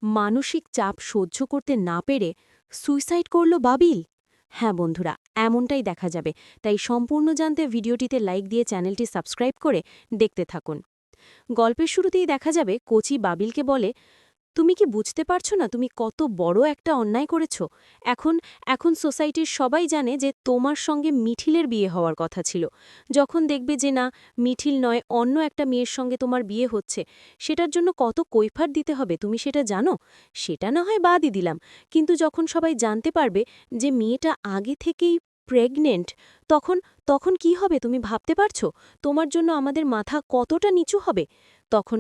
মানসিক চাপ সহ্য করতে না পেরে সুইসাইড করল বাবিল। হ্যাঁ বন্ধুরা, এমনটাই দেখা যাবে। তাই সম্পূর্ণ জানতে ভিডিওটিতে লাইক দিয়ে চ্যানেলটি সাবস্ক্রাইব করে দেখতে থাকুন। গল্পের শুরুতেই দেখা যাবে কোচি বাবিলকে বলে, তুমি কি বুঝতে পারছো না তুমি কত বড় একটা অন্যায় করেছ? এখন এখন সোসাইটির সবাই জানে যে তোমার সঙ্গে মিঠিলের বিয়ে হওয়ার কথা ছিল। যখন দেখবে যে না, মিঠিল নয় অন্য একটা মেয়ের সঙ্গে তোমার বিয়ে হচ্ছে, সেটার জন্য কত কৈফার দিতে হবে তুমি সেটা জানো? সেটা না হয় বাদই দিলাম, কিন্তু যখন সবাই জানতে পারবে যে মেয়েটা আগে থেকেই প্রেগনেন্ট, তখন তখন কি হবে তুমি ভাবতে পারছো? তোমার জন্য আমাদের মাথা কতটা নিচু হবে। তখন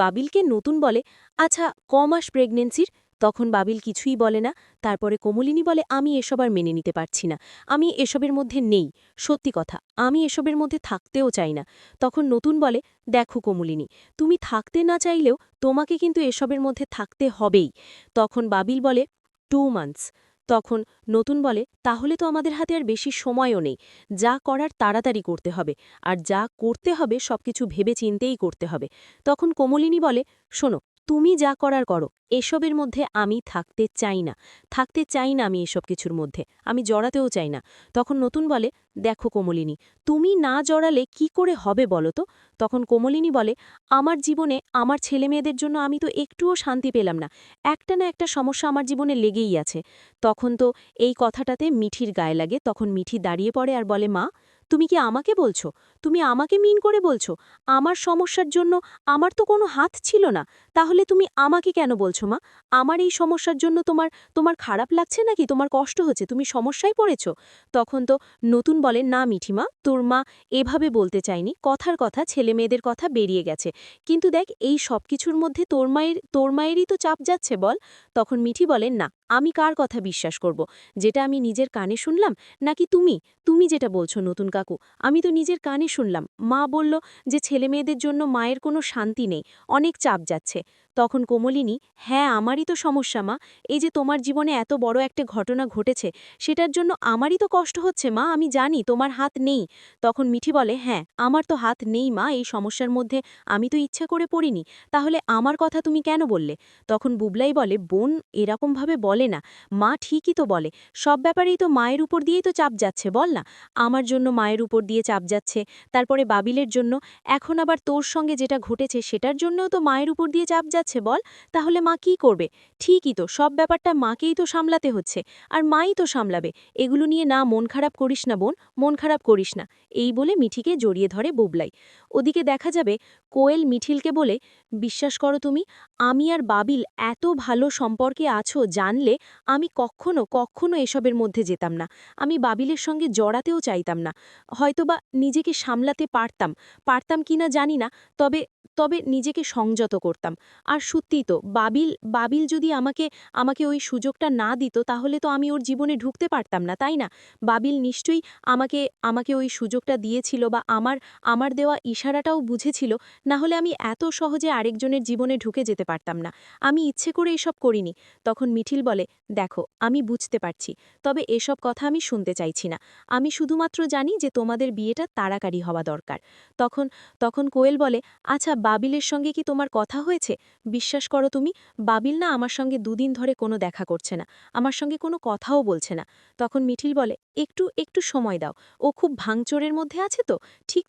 বাবিলকে নতুন বলে, আচ্ছা কমাস প্রেগনেন্সির? তখন বাবিল কিছুই বলে না। তারপরে কমলিনী বলে, আমি এসব আর মেনে নিতে পারছি না, আমি এসবের মধ্যে নেই। সত্যি কথা, আমি এসবের মধ্যে থাকতেও চাই না। তখন নতুন বলে, দেখো কমলিনী, তুমি থাকতে না চাইলেও তোমাকে কিন্তু এসবের মধ্যে থাকতে হবেই। তখন বাবিল বলে 2 মান্থস। তখন নতুন বলে, তাহলে তো আমাদের হাতে আর বেশি সময়ও নেই। যা করার তাড়াতাড়ি করতে হবে, আর যা করতে হবে সবকিছু ভেবে চিন্তেই করতে হবে। তখন কমলিনী বলে, শোনো, তুমি যা করার করো, এসবের মধ্যে আমি থাকতে চাই না। থাকতে চাই না আমি এসব কিছুর মধ্যে, আমি জড়াতেও চাই না। তখন নতুন বলে, দেখো কমলিনী, তুমি না জড়ালে কি করে হবে বলো তো? তখন কমলিনী বলে, আমার জীবনে আমার ছেলেমেয়েদের জন্য আমি তো একটুও শান্তি পেলাম না। একটা না একটা সমস্যা আমার জীবনে লেগেই আছে। তখন তো এই কথাটাতে মিঠির গায়ে লাগে। তখন মিঠি দাঁড়িয়ে পড়ে আর বলে, মা, তুমি কি আমাকে বলছো? তুমি আমাকে মিন করে বলছো? আমার সমস্যার জন্য আমার তো কোনো হাত ছিল না। তাহলে তুমি আমাকে কেন বলছো মা? আমার এই সমস্যার জন্য তোমার তোমার খারাপ লাগছে নাকি? তোমার কষ্ট হচ্ছে? তুমি সমস্যায় পড়েছ? তখন তো নতুন বলে, না মিঠিমা, তোর মা এভাবে বলতে চায়নি, কথার কথা ছেলেমেয়েদের কথা বেরিয়ে গেছে। কিন্তু দেখ, এই সব কিছুর মধ্যে তোর মায়েরই তো চাপ যাচ্ছে বল। তখন মিঠি বলেন, না, আমি কার কথা বিশ্বাস করব? যেটা আমি নিজের কানে শুনলাম, নাকি তুমি তুমি যেটা বলছো নতুন কাকু? আমি তো নিজের কানে শুনলাম, মা বলল যে ছেলেমেয়েদের জন্য মায়ের কোনো শান্তি নেই, অনেক চাপ যাচ্ছে। তখন কমলিনী, হ্যাঁ আমারই তো সমস্যা মা। এই যে তোমার জীবনে এত বড় একটা ঘটনা ঘটেছে, সেটার জন্য আমারই তো কষ্ট হচ্ছে মা, আমি জানি তোমার হাত নেই। তখন মিঠি বলে, হ্যাঁ আমার তো হাত নেই মা, এই সমস্যার মধ্যে আমি তো ইচ্ছা করে পড়িনি। তাহলে আমার কথা তুমি কেন বললে? তখন বুবলাই বলে, বোন এরকমভাবে বলে না, মা ঠিকই তো বলে। সব ব্যাপারেই তো মায়ের উপর দিয়েই তো চাপ যাচ্ছে বল না। আমার জন্য মায়ের উপর দিয়ে চাপ যাচ্ছে, তারপরে বাবিলের জন্য, এখন আবার তোর সঙ্গে যেটা ঘটেছে সেটার জন্যও তো মায়ের উপর দিয়ে চাপ যাচ্ছে বল। তাহলে মা কি করবে? ঠিকই তো, সব ব্যাপারটা মাকেই তো সামলাতে হচ্ছে, আর মাই তো সামলাবে। এগুলো নিয়ে না মন খারাপ করিস না বোন, মন খারাপ করিস না। এই বলে মিঠিকে জড়িয়ে ধরে বুবলাই। ওদিকে দেখা যাবে কোয়েল মিঠিলকে বলে, বিশ্বাস করো তুমি, আমি আর বাবিল এত ভালো সম্পর্কে আছো জানলে আমি কখনো কখনো এসবের মধ্যে যেতাম না। আমি বাবিলের সঙ্গে জড়াতেও চাইতাম না। হয়তোবা নিজেকে সামলাতে পারতাম, পারতাম কিনা জানি না, তবে তবে নিজেকে সংযত করতাম। আর সত্যিই তো বাবিল বাবিল যদি আমাকে আমাকে ওই সুযোগটা না দিত, তাহলে তো আমি ওর জীবনে ঢুকতে পারতাম না, তাই না? বাবিল নিশ্চয়ই আমাকে আমাকে ওই সুযোগটা দিয়েছিল, বা আমার আমার দেওয়া ইশারাটাও বুঝেছিল। না হলে আমি এত সহজে আরেকজনের জীবনে ঢুকে যেতে পারতাম না। আমি ইচ্ছে করে এসব করিনি। তখন মিঠিল বলে, দেখো আমি বুঝতে পারছি, তবে এসব কথা আমি শুনতে চাইছি না। আমি শুধুমাত্র জানি যে তোমাদের বিয়েটা তাড়াতাড়ি হওয়া দরকার। তখন তখন কোয়েল বলে, আচ্ছা বাবিলের সঙ্গে কি তোমার কথা হয়েছে? বিশ্বাস করো তুমি, বাবিল না আমার সঙ্গে দুদিন ধরে কোনো দেখা করছে না, আমার সঙ্গে কোনো কথাও বলছে না। তখন মিঠিল বলে, একটু একটু সময় দাও, ও খুব ভাঙচোরের মধ্যে আছে তো, ঠিক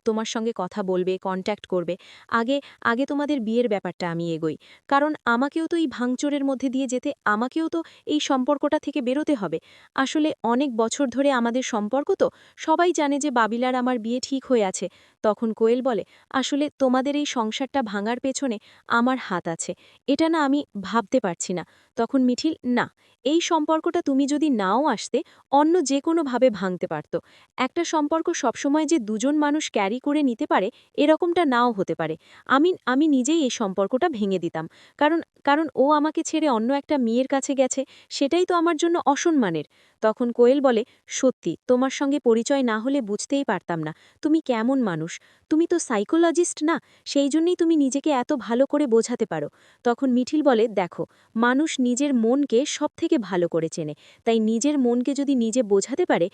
তোমার সঙ্গে কথা বলবে, কন্ট্যাক্ট করবে। আগে আগে তোমাদের বিয়ের ব্যাপারটা আমি এগোই, কারণ আমাকেও তো এই ভাঙচোরের মধ্যে দিয়ে যেতে, আমাকেও তো এই সম্পর্কটা থেকে বেরোতে হবে। আসলে অনেক বছর ধরে আমাদের সম্পর্ক তো, সবাই জানে যে বাবিল আর আমার বিয়ে ঠিক হয়ে আছে। তখন কোয়েল বলে, আসলে তোমাদের এই সংসারটা ভাঙার পেছনে আমার হাত আছে, এটা না আমি ভাবতে পারছি না। তখন মিঠিল, না, এই সম্পর্কটা তুমি যদি নাও আসতে, অন্য যে কোনোভাবে ভাঙতে পারত। একটা সম্পর্ক সবসময় যে দুজন মানুষ ক্যারি করে নিতে পারে, এরকমটা নাও হতে পারে। আমি আমি নিজেই এই সম্পর্কটা ভেঙে দিতাম, কারণ কারণ ও আমাকে ছেড়ে অন্য একটা মেয়ের কাছে গেছে, সেটাই তো আমার জন্য অসম্মানের। তখন কোয়েল বলে, সত্যি তোমার সঙ্গে পরিচয় না হলে বুঝতেই পারতাম না তুমি কেমন মানুষ, মানুষ, তুমি তো সাইকোলজিস্ট না, সেই জন্যই তুমি নিজেকে এত ভালো করে বোঝাতে পারো। তখন মিঠিল বলে, দেখো, মানুষ নিজের মনকে সবথেকে ভালো করে চেনে, তাই নিজের মনকে যদি নিজে বোঝাতে পারে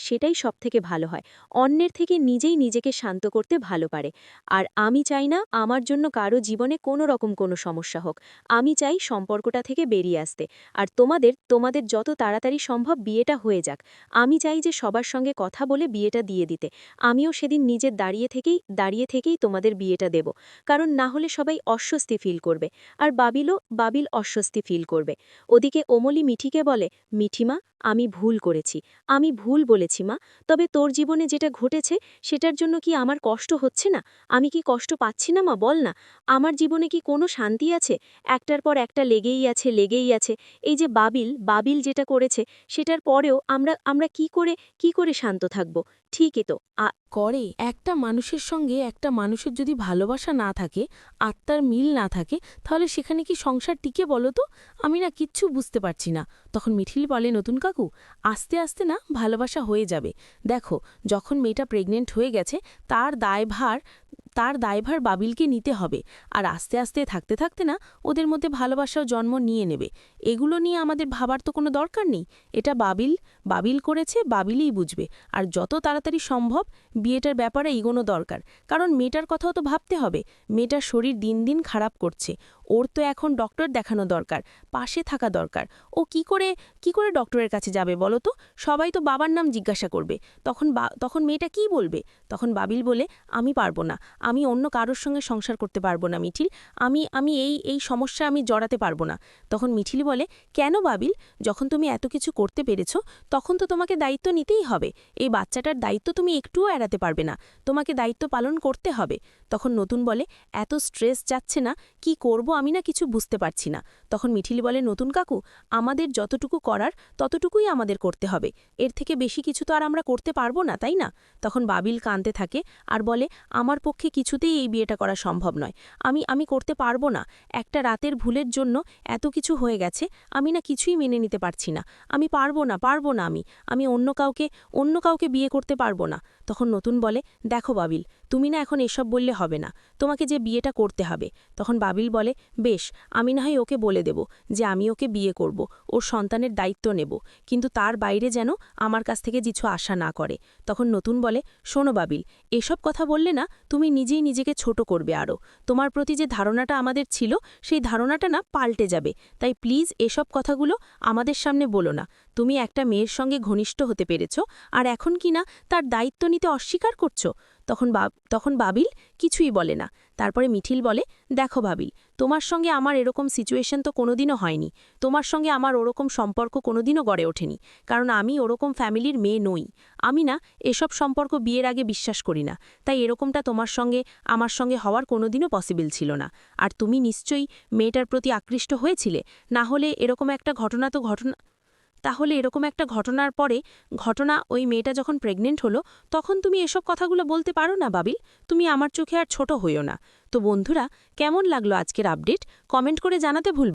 সেটাই সবথেকে ভালো হয়। অন্যের থেকে নিজেই নিজেকে শান্ত করতে ভালো পারে। আর আমি চাই না আমার জন্য কারো জীবনে কোনো রকম কোনো সমস্যা হোক। আমি চাই সম্পর্কটা থেকে বেরিয়ে আসতে। আর তোমাদের যত তাড়াতাড়ি সম্ভব বিয়েটা হয়ে যাক। আমি চাই যে সবার সঙ্গে কথা বলে বিয়েটা দিয়ে দিতে। আমিও সেদিন নিজের দাঁড়িয়ে থেকেই তোমাদের বিয়েটা দেব। কারণ না হলে সবাই অস্বস্তি ফিল করবে। আর বাবিল অস্বস্তি ফিল করবে। ওদিকে অমলি মিঠিকে বলে, মিঠিমা, আমি ভুল করেছি, আমি ভুল বলেছি মা। তবে তোর জীবনে যেটা ঘটেছে সেটার জন্য কি আমার কষ্ট হচ্ছে না? আমি কি কষ্ট পাচ্ছি না মা, বল না? আমার জীবনে কি কোনো শান্তি আছে? একটার পর একটা লেগেই আছে। এই যে বাবিল যেটা করেছে সেটার পরেও আমরা কি করে শান্ত থাকব? ঠিকই তো। করে একটা মানুষের সঙ্গে একটা মানুষের যদি ভালোবাসা না থাকে, আত্মার মিল না থাকে, তাহলে সেখানে কি সংসার টিকে বলো তো? আমি না কিচ্ছু বুঝতে পারছি না। তখন মিঠিল বলে, নতুন কাকু, আস্তে আস্তে না ভালোবাসা হয়ে যাবে। দেখো, যখন মেয়েটা প্রেগনেন্ট হয়ে গেছে তার দায়ভার বাবিলকে নিতে হবে। আর আস্তে আস্তে থাকতে থাকতে না ওদের মধ্যে ভালোবাসাও জন্ম নিয়ে নেবে। এগুলো নিয়ে আমাদের ভাবার তো কোনো দরকার নেই। এটা বাবিল করেছে, বাবিলই বুঝবে। আর যত তাড়াতাড়ি সম্ভব বিয়েটার ব্যাপারে এগোনো দরকার। কারণ মেয়েটার কথাও তো ভাবতে হবে। মেয়েটার শরীর দিন দিন খারাপ করছে। ওর তো এখন ডক্টর দেখানো দরকার, পাশে থাকা দরকার। ও কি করে ডক্টরের কাছে যাবে বলো তো? সবাই তো বাবার নাম জিজ্ঞাসা করবে। তখন মেয়েটা কি বলবে? তখন বাবিল বলে, আমি পারবো না, আমি অন্য কারোর সঙ্গে সংসার করতে পারবো না মিঠিল। আমি এই সমস্যা আমি জড়াতে পারবো না। তখন মিঠিল বলে, কেন বাবিল? যখন তুমি এত কিছু করতে পেরেছো তখন তো তোমাকে দায়িত্ব নিতেই হবে। এই বাচ্চাটার দায়িত্ব তুমি একটুও এড়াতে পারবে না। তোমাকে দায়িত্ব পালন করতে হবে। তখন নতুন বলে, এত স্ট্রেস যাচ্ছে না, কি করব আমি না কিছু বুঝতে পারছি না। তখন মিঠিল বলে, নতুন কাকু, আমাদের যতটুকু করার ততটুকুই আমাদের করতে হবে। এর থেকে বেশি কিছু তো আর আমরা করতে পারবো না, তাই না? তখন বাবিল কাঁদতে থাকে আর বলে, আমার পক্ষে কিছুতেই এই বিয়েটা করা সম্ভব নয়। আমি করতে পারবো না। একটা রাতের ভুলের জন্য এত কিছু হয়ে গেছে, আমি না কিছুই মেনে নিতে পারছি না। আমি পারবো না আমি অন্য কাউকে বিয়ে করতে পারবো না। তখন নতুন বলে, দেখো বাবিল, তুমি না এখন এসব বললে হবে না, তোমাকে যে বিয়েটা করতে হবে। তখন বাবিল বলে, বেশ, আমি না হয় ওকে বলে দেব যে আমি ওকে বিয়ে করব, ওর সন্তানের দায়িত্ব নেব, কিন্তু তার বাইরে যেন আমার কাছ থেকে কিছু আশা না করে। তখন নতুন বলে, শোনো বাবিল, এসব কথা বললে না তুমি নিজেই নিজেকে ছোট করবে আরও। তোমার প্রতি যে ধারণাটা আমাদের ছিল সেই ধারণাটা না পাল্টে যাবে। তাই প্লিজ এসব কথাগুলো আমাদের সামনে বলো না। তুমি একটা মেয়ের সঙ্গে ঘনিষ্ঠ হতে পেরেছ, আর এখন কি না তার দায়িত্ব নিতে অস্বীকার করছো? তখন বাবিল কিছুই বলে না। তারপরে মিঠিল বলে, দেখো বাবিল, তোমার সঙ্গে আমার এরকম সিচুয়েশন তো কোনোদিনও হয়নি। তোমার সঙ্গে আমার ওরকম সম্পর্ক কোনোদিনও গড়ে ওঠেনি। কারণ আমি ওরকম ফ্যামিলির মেয়ে নই। আমি না এসব সম্পর্ক বিয়ের আগে বিশ্বাস করি না। তাই এরকমটা আমার সঙ্গে হওয়ার কোনোদিনও পসিবল ছিল না। আর তুমি নিশ্চয়ই মেয়েটার প্রতি আকৃষ্ট হয়েছিলে, না হলে এরকম একটা ঘটনার পরে ওই মেয়েটা যখন প্রেগনেন্ট হলো তখন তুমি এসব কথাগুলো বলতে পারো না বাবিল? তুমি আমার চোখে আর ছোট হইও না। তো বন্ধুরা, কেমন লাগলো আজকের আপডেট? কমেন্ট করে জানাতে ভুলবে